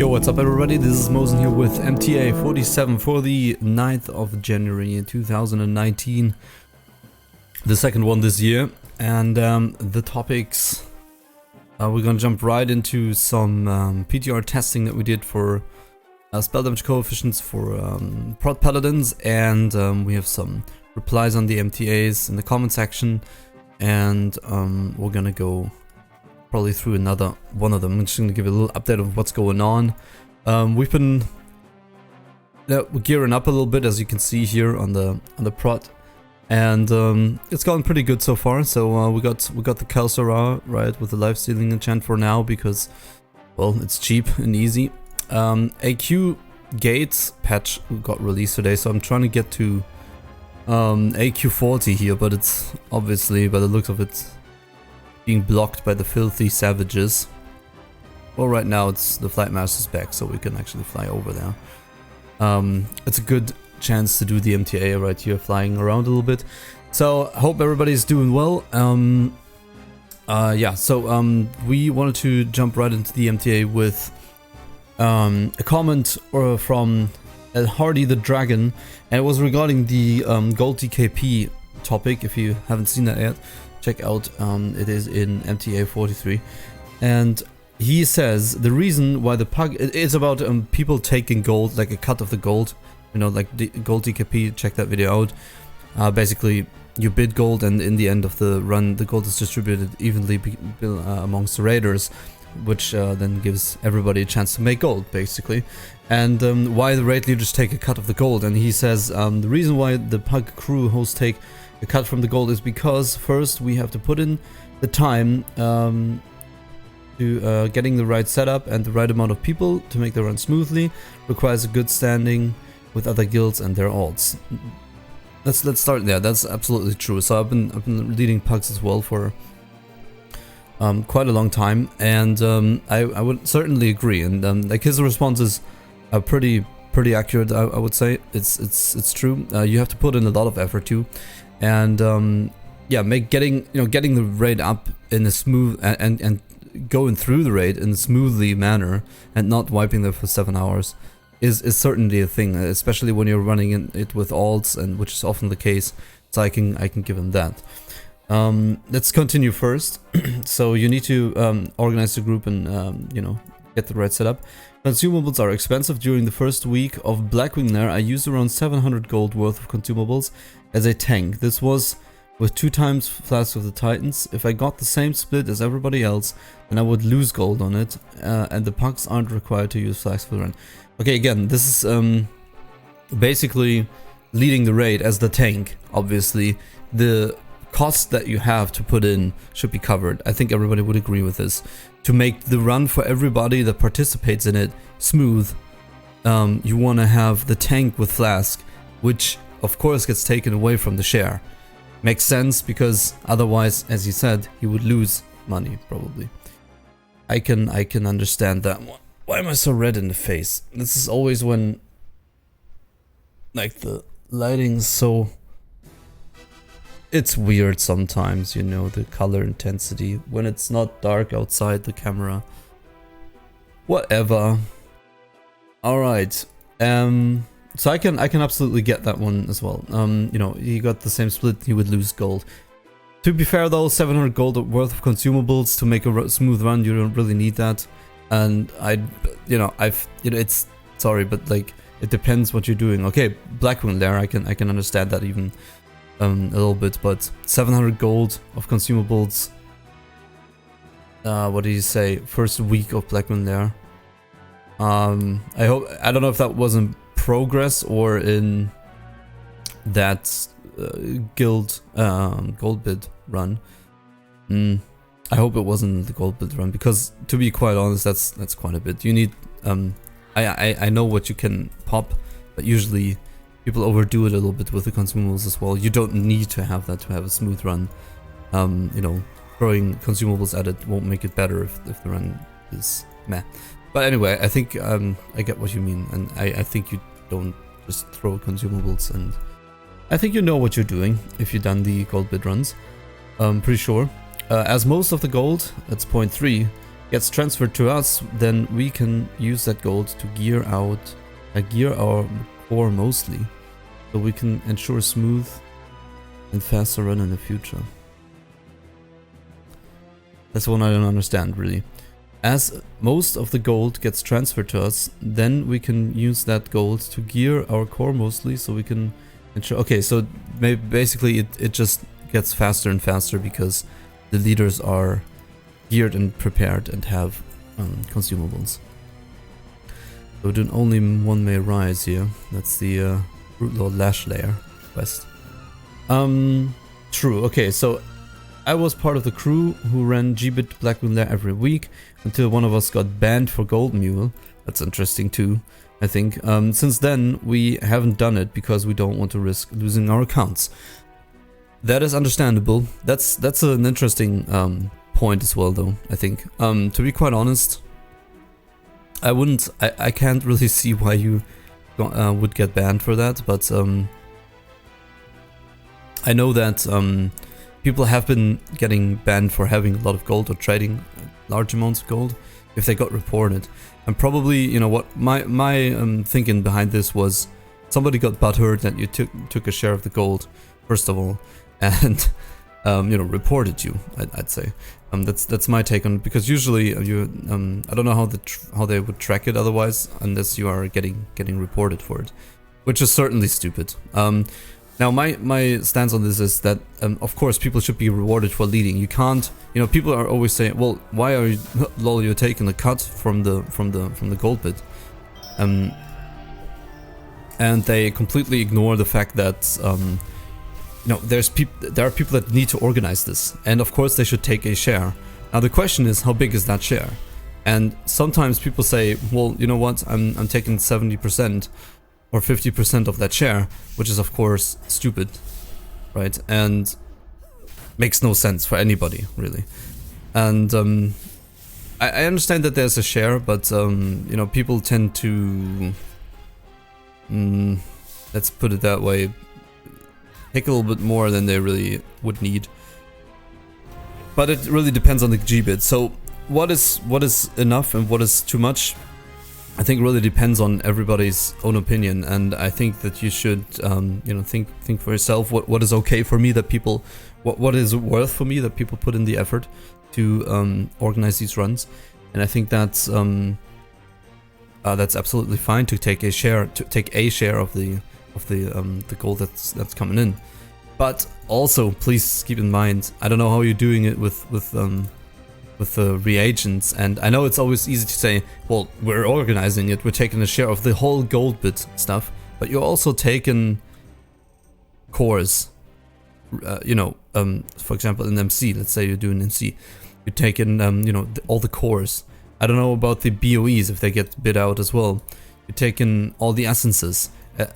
Yo, what's up everybody? This is Mosen here with MTA 47 for the 9th of January 2019. The second one this year. And the topics, we're gonna jump right into some PTR testing that we did for spell damage coefficients for prot paladins, and we have some replies on the MTAs in the comment section, and we're gonna go probably through another one of them. I'm just gonna give you a little update of what's going on. We've been gearing up a little bit, as you can see here on the prot, and it's gone pretty good so far. So we got the Kalsara right with the life stealing enchant for now because, well, it's cheap and easy. AQ Gates patch got released today, so I'm trying to get to AQ 40 here, but it's obviously, by the looks of it, being blocked by the filthy savages. Well, right now it's the Flight Master's back, so we can actually fly over there. It's a good chance to do the MTA right here, flying around a little bit. So I hope everybody's doing well. Yeah, so we wanted to jump right into the MTA with a comment from Hardy the Dragon, and it was regarding the gold DKP topic. If you haven't seen that yet, check out, it is in MTA 43, and he says the reason why the pug, it's about people taking gold, like a cut of the gold, you know, like gold DKP. Check that video out. Basically, you bid gold, and in the end of the run, the gold is distributed evenly amongst the raiders, which then gives everybody a chance to make gold, basically. And why the raid leaders take a cut of the gold, and he says the reason why the pug crew hosts take a cut from the gold is because first we have to put in the time to getting the right setup and the right amount of people to make the run smoothly. Requires a good standing with other guilds and their alts. Let's start there. That's absolutely true. So I've been leading pugs as well for quite a long time, and I would certainly agree. And like, his responses are pretty accurate. I would say it's true. You have to put in a lot of effort too, and yeah, getting the raid up in a smooth and going through the raid in a smoothly manner and not wiping there for 7 hours is certainly a thing, especially when you're running it with alts, and which is often the case. So I can give him that. Let's continue first. So you need to organize the group and get the right setup. Consumables are expensive. During the first week of Blackwing Lair, I used around 700 gold worth of consumables as a tank. This was with 2 times Flask of the Titans. If I got the same split as everybody else, then I would lose gold on it, and the pugs aren't required to use Flask for the run. Okay, again, this is basically leading the raid as the tank. Obviously, the cost that you have to put in should be covered. I think everybody would agree with this. To make the run for everybody that participates in it smooth, you want to have the tank with Flask, which of course gets taken away from the share. Makes sense, because otherwise, as you said, he would lose money probably. I can understand that one. Why am I so red in the face? This is always when, like, the lighting's so... It's weird sometimes, you know, the color intensity when it's not dark outside the camera. Whatever. Alright. So I can absolutely get that one as well. You know, he got the same split, he would lose gold. To be fair though, 700 gold worth of consumables to make a smooth run, you don't really need that. And it's, sorry, but like, it depends what you're doing. Okay, Blackwing Lair, I can understand that even a little bit, but 700 gold of consumables. What did you say? First week of Blackwing Lair. I don't know if that was in progress or in that guild gold bid run. I hope it wasn't the gold bid run, because to be quite honest, that's quite a bit. You need I know what you can pop, but usually people overdo it a little bit with the consumables as well. You don't need to have that to have a smooth run. You know, throwing consumables at it won't make it better if the run is meh. But anyway, I think I get what you mean, and I think you don't just throw consumables, and I think you know what you're doing if you've done the gold bid runs. Pretty sure. As most of the gold, that's 0.3, gets transferred to us, then we can use that gold to gear our core mostly, so we can ensure smooth and faster run in the future. That's one I don't understand really. As most of the gold gets transferred to us, then we can use that gold to gear our core mostly, so we can ensure... Okay, so basically it just gets faster and faster because the leaders are geared and prepared and have consumables. So then only one may rise here. That's the Brute Lord Lash Layer quest. True, okay, so I was part of the crew who ran Gbit Black Moon Lair every week until one of us got banned for Gold Mule. That's interesting too, I think. Since then, we haven't done it because we don't want to risk losing our accounts. That is understandable. That's an interesting point as well, though, I think. To be quite honest, I can't really see why you would get banned for that, but I know that people have been getting banned for having a lot of gold or trading large amounts of gold if they got reported. And probably, you know, what my thinking behind this was somebody got butthurt that you took a share of the gold, first of all, and you know, reported you. I'd say that's my take on it, because usually you I don't know how they would track it otherwise, unless you are getting reported for it, which is certainly stupid. Now my stance on this is that of course people should be rewarded for leading. You can't, you know, people are always saying, well, why are you lol, you're taking a cut from the gold bit, and they completely ignore the fact that you know, there are people that need to organize this, and of course they should take a share. Now the question is, how big is that share? And sometimes people say, well, you know what, I'm taking 70% or 50% of that share, which is of course stupid, right? And makes no sense for anybody, really. And I understand that there's a share, but you know, people tend to, let's put it that way, take a little bit more than they really would need. But it really depends on the Gbit. So what is enough and what is too much, I think really depends on everybody's own opinion, and I think that you should, you know, think for yourself what is okay for me, that people, what is worth for me that people put in the effort to organize these runs, and I think that's absolutely fine to take a share of the gold that's coming in. But also, please keep in mind, I don't know how you're doing it with the reagents, and I know it's always easy to say, well, we're organizing it, we're taking a share of the whole gold bit stuff, but you're also taking cores, you know, for example in MC, let's say you're doing MC, you're taking you know, all the cores. I don't know about the BOEs, if they get bid out as well. You're taking all the essences,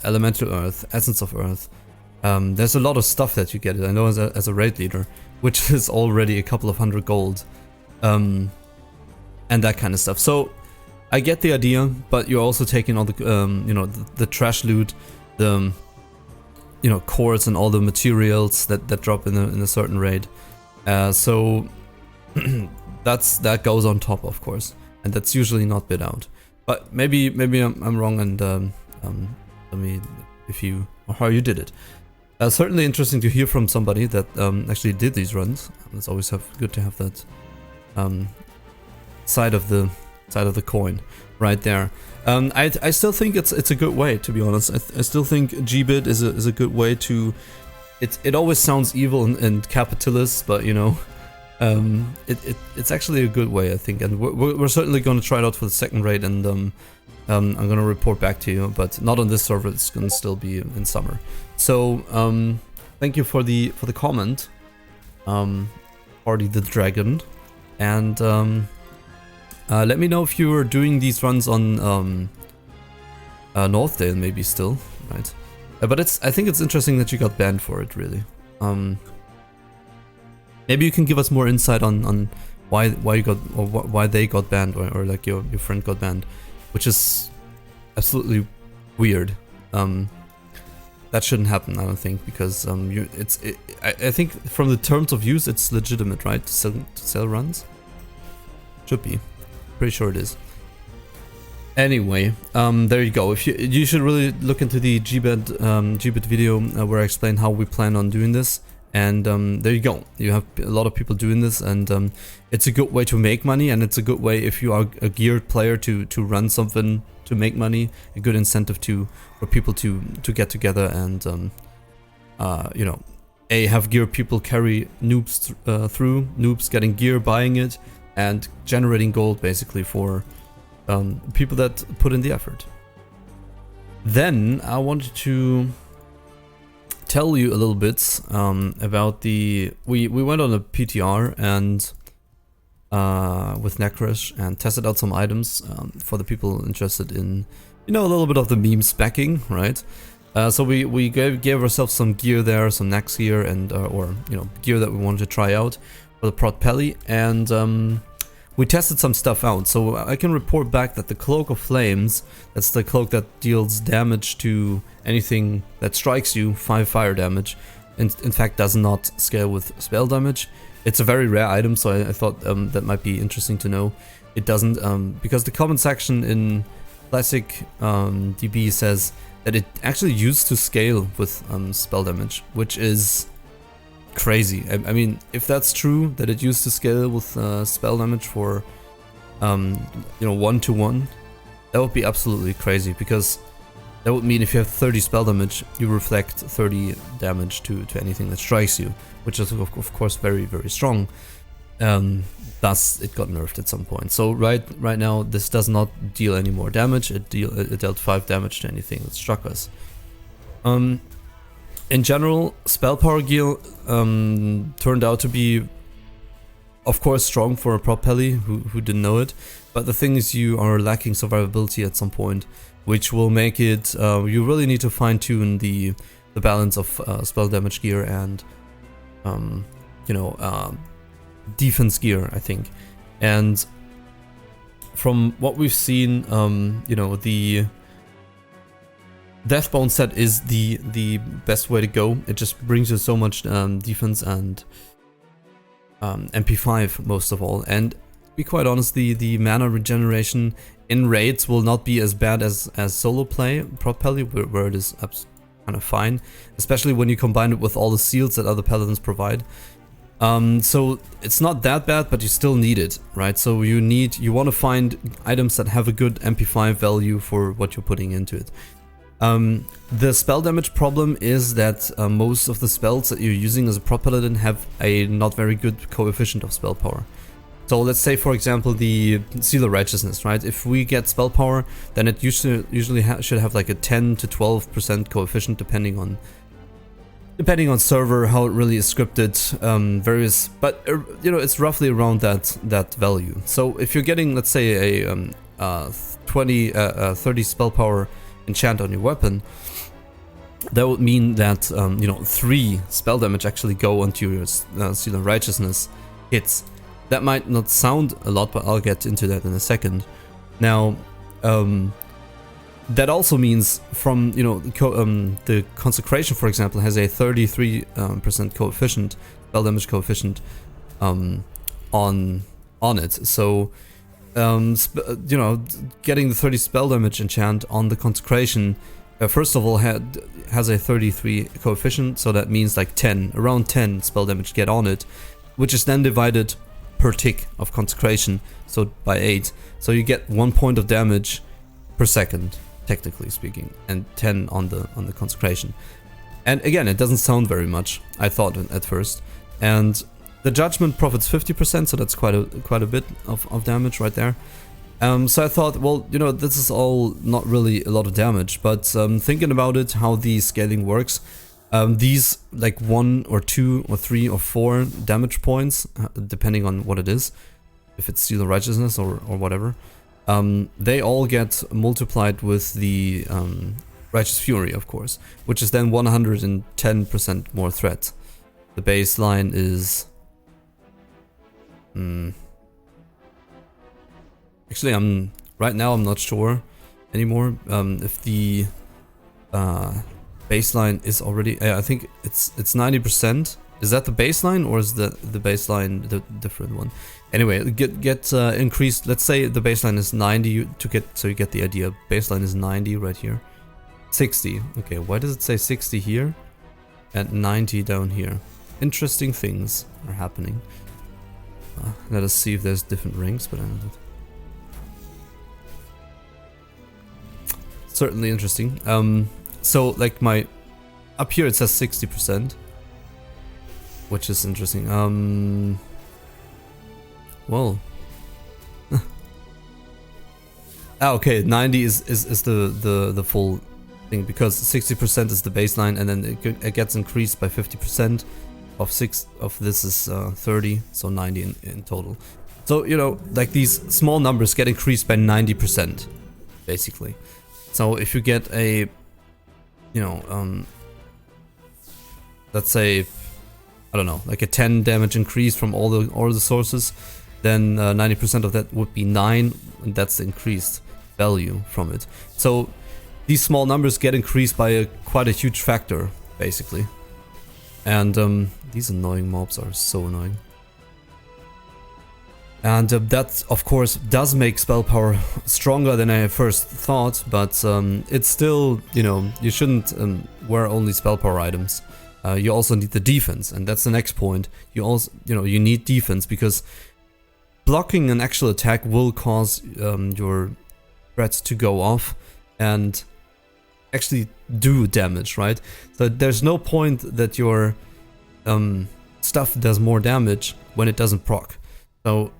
elemental earth, essence of earth. There's a lot of stuff that you get, I know, as a raid leader, which is already a couple of 100 gold. And that kind of stuff. So I get the idea, but you're also taking all the you know, the trash loot, the you know, cores and all the materials that drop in a certain raid. So that goes on top, of course, and that's usually not bid out. But maybe I'm wrong, and tell me if you, or how you did it. Certainly interesting to hear from somebody that actually did these runs. It's always good to have that side of the coin right there. I still think it's a good way, to be honest. I still think Gbit is a good way to. It always sounds evil and capitalist, but you know, it's actually a good way, I think. And we're certainly going to try it out for the second raid, and I'm going to report back to you, but not on this server. It's going to still be in summer. So thank you for the comment, Party the Dragon. And let me know if you are doing these runs on Northdale, maybe still, right? But I think it's interesting that you got banned for it, really. Maybe you can give us more insight on why you got, or why they got banned, or like your friend got banned, which is absolutely weird. That shouldn't happen, I don't think, because I think from the terms of use it's legitimate, right? To sell runs. Should be. Pretty sure it is. Anyway, there you go. If you should really look into the GBet video where I explain how we plan on doing this. And there you go. You have a lot of people doing this, and it's a good way to make money, and it's a good way if you are a geared player to run something to make money. A good incentive for people to get together and you know, have gear people carry noobs through, noobs getting gear, buying it, and generating gold basically for people that put in the effort. Then I wanted to tell you a little bit about the we went on a PTR and with Necrash and tested out some items for the people interested in, you know, a little bit of the meme specking, right? So we gave ourselves some gear there, some Nex gear, and or you know, gear that we wanted to try out for the Prot Pelly, and we tested some stuff out. So I can report back that the Cloak of Flames, that's the cloak that deals damage to anything that strikes you, 5 fire damage, in fact does not scale with spell damage. It's a very rare item, so I thought that might be interesting to know. It doesn't, because the comment section in Classic DB says that it actually used to scale with spell damage, which is crazy. I mean, if that's true, that it used to scale with spell damage for, you know, 1-to-1, that would be absolutely crazy, because that would mean if you have 30 spell damage, you reflect 30 damage to anything that strikes you, which is of course very, very strong. Thus, it got nerfed at some point. So right now, this does not deal any more damage. It dealt 5 damage to anything that struck us. In general, Spellpower gear turned out to be, of course, strong for a Prot Pelly who didn't know it. But the thing is, you are lacking survivability at some point, which will make it. You really need to fine-tune the balance of spell damage gear and, you know, defense gear, I think. And from what we've seen, you know, the Deathbone set is the best way to go. It just brings you so much defense and MP5 most of all. And to be quite honest, the mana regeneration in raids will not be as bad as solo play Prot Pelly, where it is kind of fine, especially when you combine it with all the seals that other paladins provide. So it's not that bad, but you still need it, right? So you want to find items that have a good MP5 value for what you're putting into it. The spell damage problem is that most of the spells that you're using as a Prot Paladin have a not very good coefficient of spell power. So let's say, for example, the Seal of Righteousness, right? If we get spell power, then it usually should have like a 10 to 12% coefficient, depending on server, how it really is scripted, various, but you know, it's roughly around that value. So if you're getting, let's say, a 30 spell power enchant on your weapon, that would mean that you know, 3 spell damage actually go onto your Seal of Righteousness hits. That might not sound a lot, but I'll get into that in a second. Now, that also means from, you know, the Consecration, for example, has a 33% coefficient, spell damage coefficient, on it. So, you know, getting the 30 spell damage enchant on the Consecration, first of all, has a 33 coefficient, so that means like around 10 spell damage get on it, which is then divided per tick of Consecration, so by 8. So you get 1 point of damage per second, technically speaking, and 10 on the Consecration. And again, it doesn't sound very much, I thought at first. And the Judgment profits 50%, so that's quite a bit of damage right there. So I thought, well, you know, this is all not really a lot of damage, but thinking about it, how the scaling works, these like 1 or 2 or 3 or 4 damage points, depending on what it is, if it's Seal of Righteousness or whatever, they all get multiplied with the Righteous Fury, of course, which is then 110% more threat. The baseline is... Actually, right now I'm not sure anymore if the baseline is already... I think it's 90%, Is that the baseline, or is the baseline the different one? Anyway, get increased. Let's say the baseline is 90 to get, so you get the idea. Baseline is 90 right here. 60. Okay, why does it say 60 here and 90 down here? Interesting things are happening. Let us see if there's different rings, but I don't know. Certainly interesting. So like my up here it says 60%, which is interesting. Well, okay, 90 is the full thing, because 60% is the baseline, and then it gets increased by 50%. Of this is 30, so 90 in total. So you know, like these small numbers get increased by 90%, basically. So if you get a, you know, let's say, I don't know, like a 10 damage increase from all the sources, then 90% of that would be 9, and that's the increased value from it. So these small numbers get increased by quite a huge factor, basically. And these annoying mobs are so annoying. And that, of course, does make spell power stronger than I first thought, but it's still, you know, you shouldn't wear only spell power items. You also need the defense, and that's the next point. You also, you know, you need defense, because blocking an actual attack will cause your threats to go off and actually do damage, right? So there's no point that your stuff does more damage when it doesn't proc. So,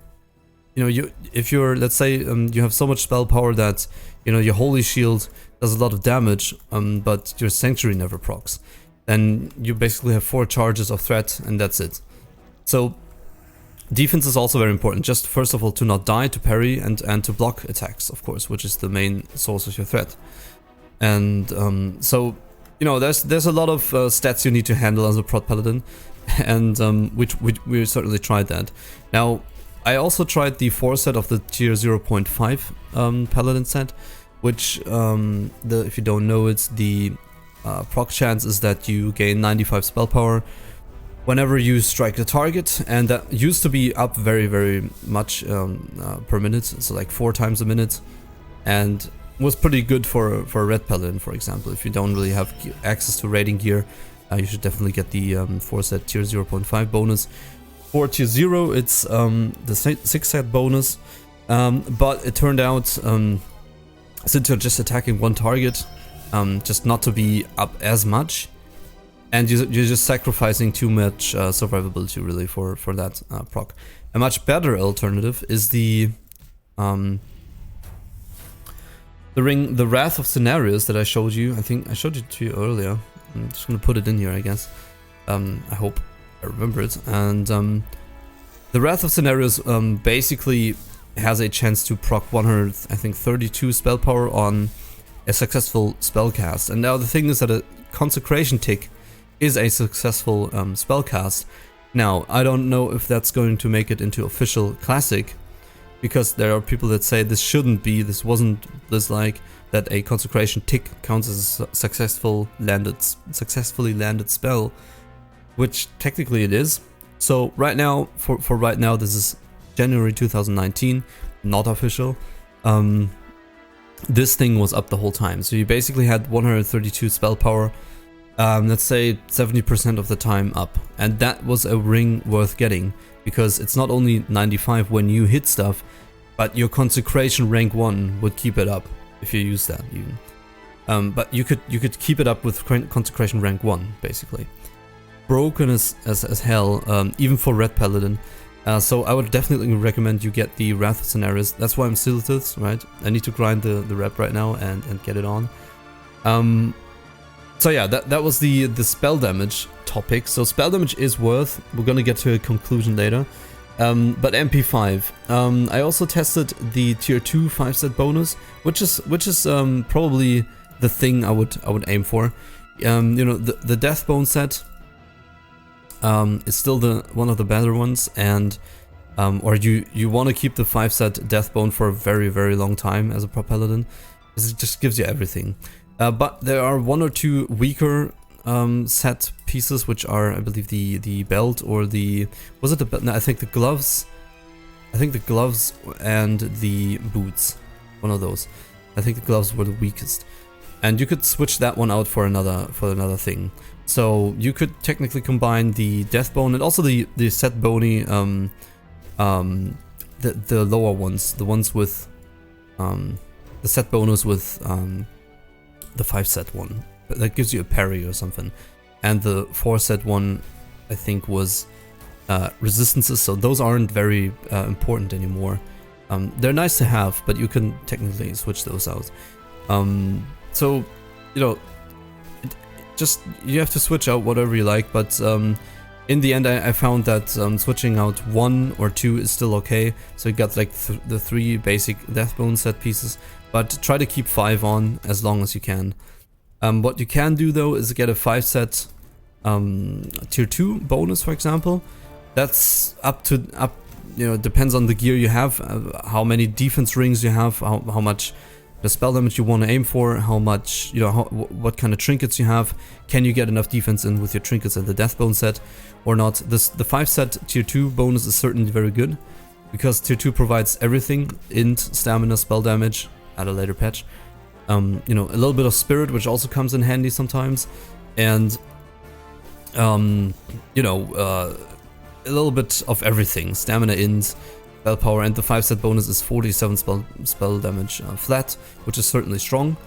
you know, if you're, let's say, you have so much spell power that, you know, your holy shield does a lot of damage, but your sanctuary never procs, then you basically have 4 charges of threat, and that's it. So defense is also very important. Just first of all to not die, to parry, and to block attacks, of course, which is the main source of your threat. And so, you know, there's a lot of stats you need to handle as a prot paladin, and which we certainly tried that. Now, I also tried the 4 set of the tier 0.5 Paladin set, which, if you don't know, it's the proc chance is that you gain 95 spell power whenever you strike the target, and that used to be up very, very much per minute, so like 4 times a minute, and was pretty good for a red paladin, for example. If you don't really have access to raiding gear, you should definitely get the 4 set tier 0.5 bonus. For tier 0, it's the 6 set bonus, but it turned out, since you're just attacking one target, just not to be up as much, and you're just sacrificing too much survivability really for that proc. A much better alternative is the ring, the Wrath of Scenarios that I showed you. I think I showed it to you earlier. I'm just gonna put it in here, I guess. I hope I remember it. And the Wrath of Scenarios basically has a chance to proc 132 spell power on a successful spell cast. And now the thing is that a Consecration tick is a successful spell cast. Now, I don't know if that's going to make it into official classic, because there are people that say this shouldn't be, this wasn't Blizz-like, that a Consecration tick counts as a successfully landed spell, which technically it is. So right now, for right now, this is January 2019, not official. This thing was up the whole time, so you basically had 132 spell power, let's say 70% of the time up, and that was a ring worth getting, because it's not only 95 when you hit stuff, but your Consecration rank 1 would keep it up if you use that even. But you could keep it up with Consecration rank 1, basically. Broken as hell, even for Red Paladin. So I would definitely recommend you get the Wrath of Scenarios. That's why I'm Silted, right? I need to grind the rep right now and get it on. So yeah, that was the spell damage topic. So spell damage is worth. We're gonna get to a conclusion later. But MP5. I also tested the tier 2 5-set bonus, which is probably the thing I would aim for. You know, the Deathbone set is still one of the better ones, and or you want to keep the 5-set Deathbone for a very, very long time as a Pro Paladin, because it just gives you everything. But there are 1 or 2 weaker set pieces, which are, I believe, the belt or the... Was it the belt? No, I think the gloves. I think the gloves and the boots. One of those. I think the gloves were the weakest. And you could switch that one out for another thing. So you could technically combine the death bone and also the set bony, the lower ones, the ones with the set bonus with the 5 set one. That gives you a parry or something. And the 4 set one, I think, was resistances, so those aren't very important anymore. They're nice to have, but you can technically switch those out. So, you know, you have to switch out whatever you like, but in the end I found that switching out 1 or 2 is still okay. So you got like the 3 basic Deathbone set pieces, but try to keep 5 on as long as you can. What you can do though is get a 5 set tier 2 bonus, for example. That's you know, depends on the gear you have, how many defense rings you have, how much the spell damage you want to aim for, how much, you know, what kind of trinkets you have. Can you get enough defense in with your trinkets and the Deathbone set or not? The 5 set tier 2 bonus is certainly very good, because tier 2 provides everything: int, stamina, spell damage at a later patch. You know, a little bit of spirit, which also comes in handy sometimes, and you know, a little bit of everything: stamina, int, spell power, and the 5 set bonus is 47 spell damage flat, which is certainly strong.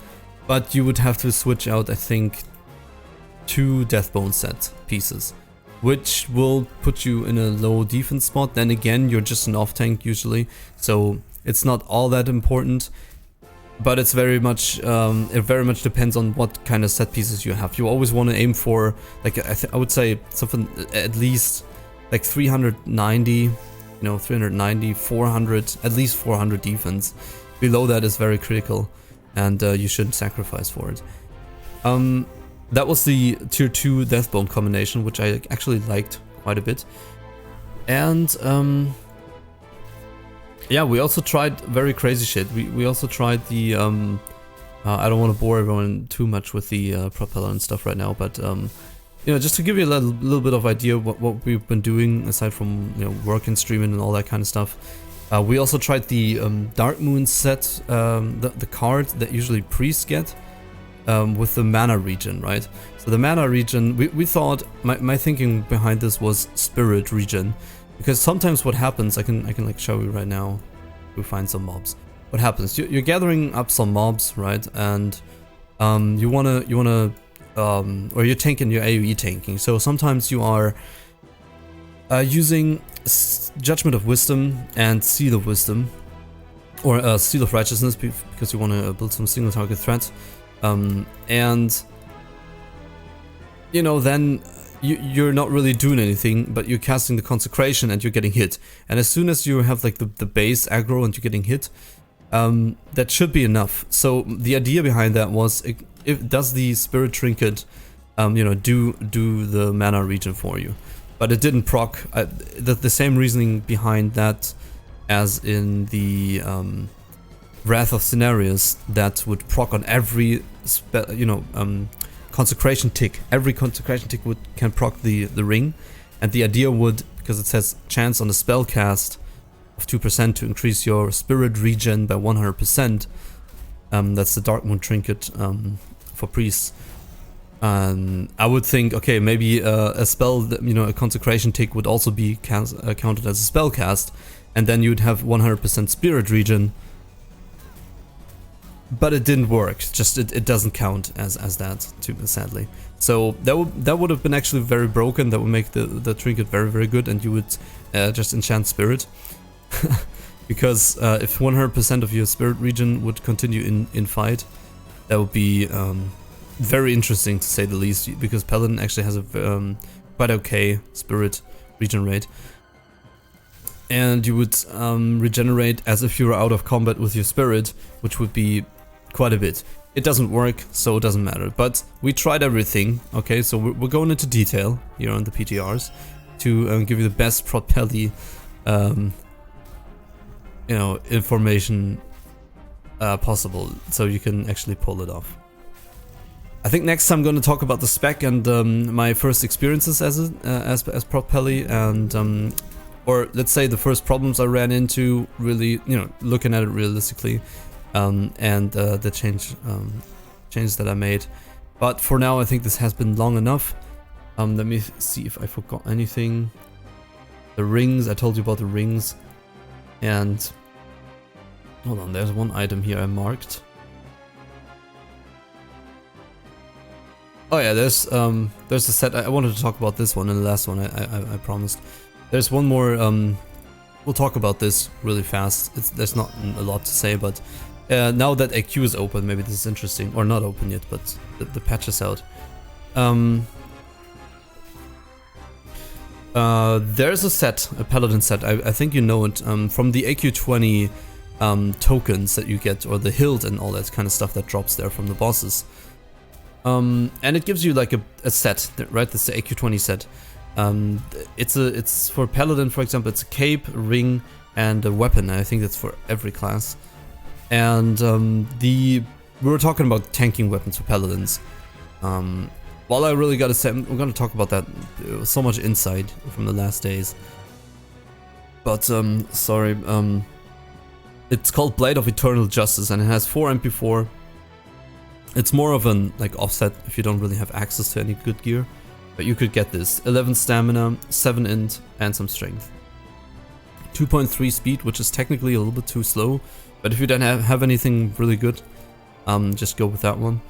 But you would have to switch out, I think, 2 Deathbone set pieces, which will put you in a low defense spot. Then again, you're just an off tank usually, so it's not all that important. But it's very much, it very much depends on what kind of set pieces you have. You always want to aim for, like, I would say something at least like 390, you know, 390, 400, at least 400 defense. Below that is very critical, and you shouldn't sacrifice for it. That was the tier 2 Deathbone combination, which I actually liked quite a bit. And yeah, we also tried very crazy shit. We also tried the I don't want to bore everyone too much with the propeller and stuff right now, but you know, just to give you a little bit of idea what we've been doing aside from, you know, work and streaming and all that kind of stuff. We also tried the Dark Moon set, the card that usually priests get, with the mana regen, right? So the mana regen, we thought, my thinking behind this was spirit regen, because sometimes what happens, I can like show you right now. We find some mobs. What happens? You're gathering up some mobs, right? And you wanna or you're tanking, your AoE tanking. So sometimes you are using Judgment of Wisdom and Seal of Wisdom, or Seal of Righteousness, because you want to build some single target threat. And you know, then you're not really doing anything, but you're casting the Consecration and you're getting hit. And as soon as you have like the base aggro and you're getting hit, that should be enough. So the idea behind that was, does the Spirit Trinket, you know, do the mana regen for you? But it didn't proc. The same reasoning behind that as in the Wrath of Cenarius, that would proc on every you know, consecration tick. Every consecration tick can proc the ring, and the idea would, because it says chance on a spell cast of 2% to increase your spirit regen by 100%. That's the Dark Moon trinket for priests. I would think, okay, maybe a spell, you know, a consecration tick would also be counted as a spell cast, and then you'd have 100% spirit regen. But it didn't work. Just it doesn't count as that, too, sadly. So that would have been actually very broken. That would make the trinket very good, and you would just enchant spirit. Because if 100% of your spirit regen would continue in fight, that would be very interesting, to say the least. Because Paladin actually has a quite okay spirit regen rate. And you would regenerate as if you were out of combat with your spirit, which would be quite a bit. It doesn't work, so it doesn't matter. But we tried everything, okay? So we're going into detail here on the PTRs to give you the best propelly, you know, information possible, so you can actually pull it off. I think next time I'm going to talk about the spec and my first experiences as prop peli, and or let's say the first problems I ran into, really, you know, looking at it realistically, and the changes that I made. But for now, I think this has been long enough. Let me see if I forgot anything. The rings, I told you about the rings. And hold on, there's one item here I marked. Oh yeah, there's a set. I wanted to talk about this one and the last one. I promised. There's one more. We'll talk about this really fast. There's not a lot to say, but now that AQ is open, maybe this is interesting, or not open yet, but the patch is out. There's a set, a Paladin set. I think you know it from the AQ20 tokens that you get, or the hilt and all that kind of stuff that drops there from the bosses. And it gives you like a set, right? This is the AQ20 set. It's for Paladin, for example. It's a cape, a ring, and a weapon. I think that's for every class. And we were talking about tanking weapons for Paladins. Well, I really gotta say, we're gonna talk about that. There was so much insight from the last days. But sorry. It's called Blade of Eternal Justice, and it has 4 MP4. It's more of an like offset if you don't really have access to any good gear, but you could get this. 11 stamina, 7 int, and some strength. 2.3 speed, which is technically a little bit too slow, but if you don't have anything really good, just go with that one.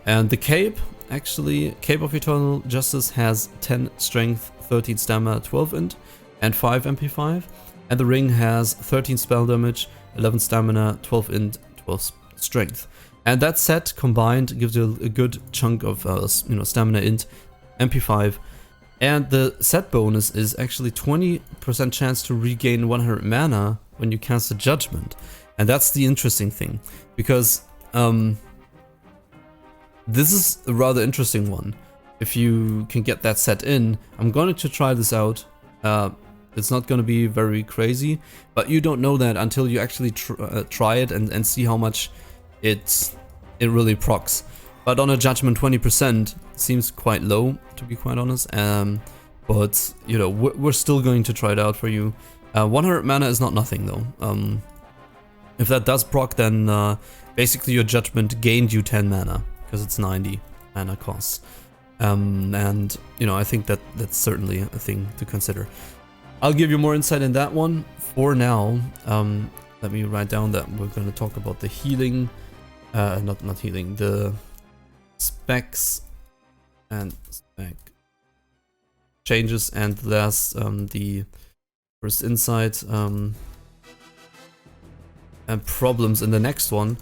And the cape, actually, Cape of Eternal Justice has 10 strength, 13 stamina, 12 int, and 5 MP5. And the ring has 13 spell damage, 11 stamina, 12 int, 12 strength. And that set combined gives you a good chunk of stamina, int, MP5. And the set bonus is actually 20% chance to regain 100 mana when you cast a judgment. And that's the interesting thing, because this is a rather interesting one. If you can get that set in, I'm going to try this out. It's not going to be very crazy, but you don't know that until you actually try it and see how much it really procs. But on a judgment, 20% seems quite low, to be quite honest. But you know, we're still going to try it out for you. 100 mana is not nothing though. If that does proc, then basically your judgment gained you 10 mana, because it's 90 mana costs. And you know, I think that's certainly a thing to consider. I'll give you more insight in that one. For now, let me write down that we're going to talk about the healing, not healing, the specs and spec changes, and last the first insight and problems in the next one.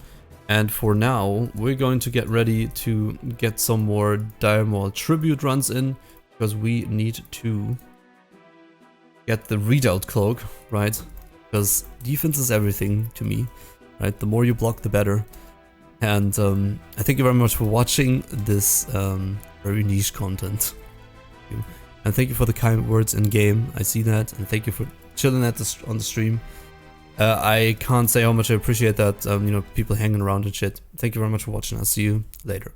And for now, we're going to get ready to get some more Dire Maul tribute runs in, because we need to get the readout cloak, right? Because defense is everything to me, right? The more you block, the better. And I thank you very much for watching this very niche content. And thank you for the kind words in game. I see that, and thank you for chilling on the stream. I can't say how much I appreciate that. You know, people hanging around and shit. Thank you very much for watching. I'll see you later.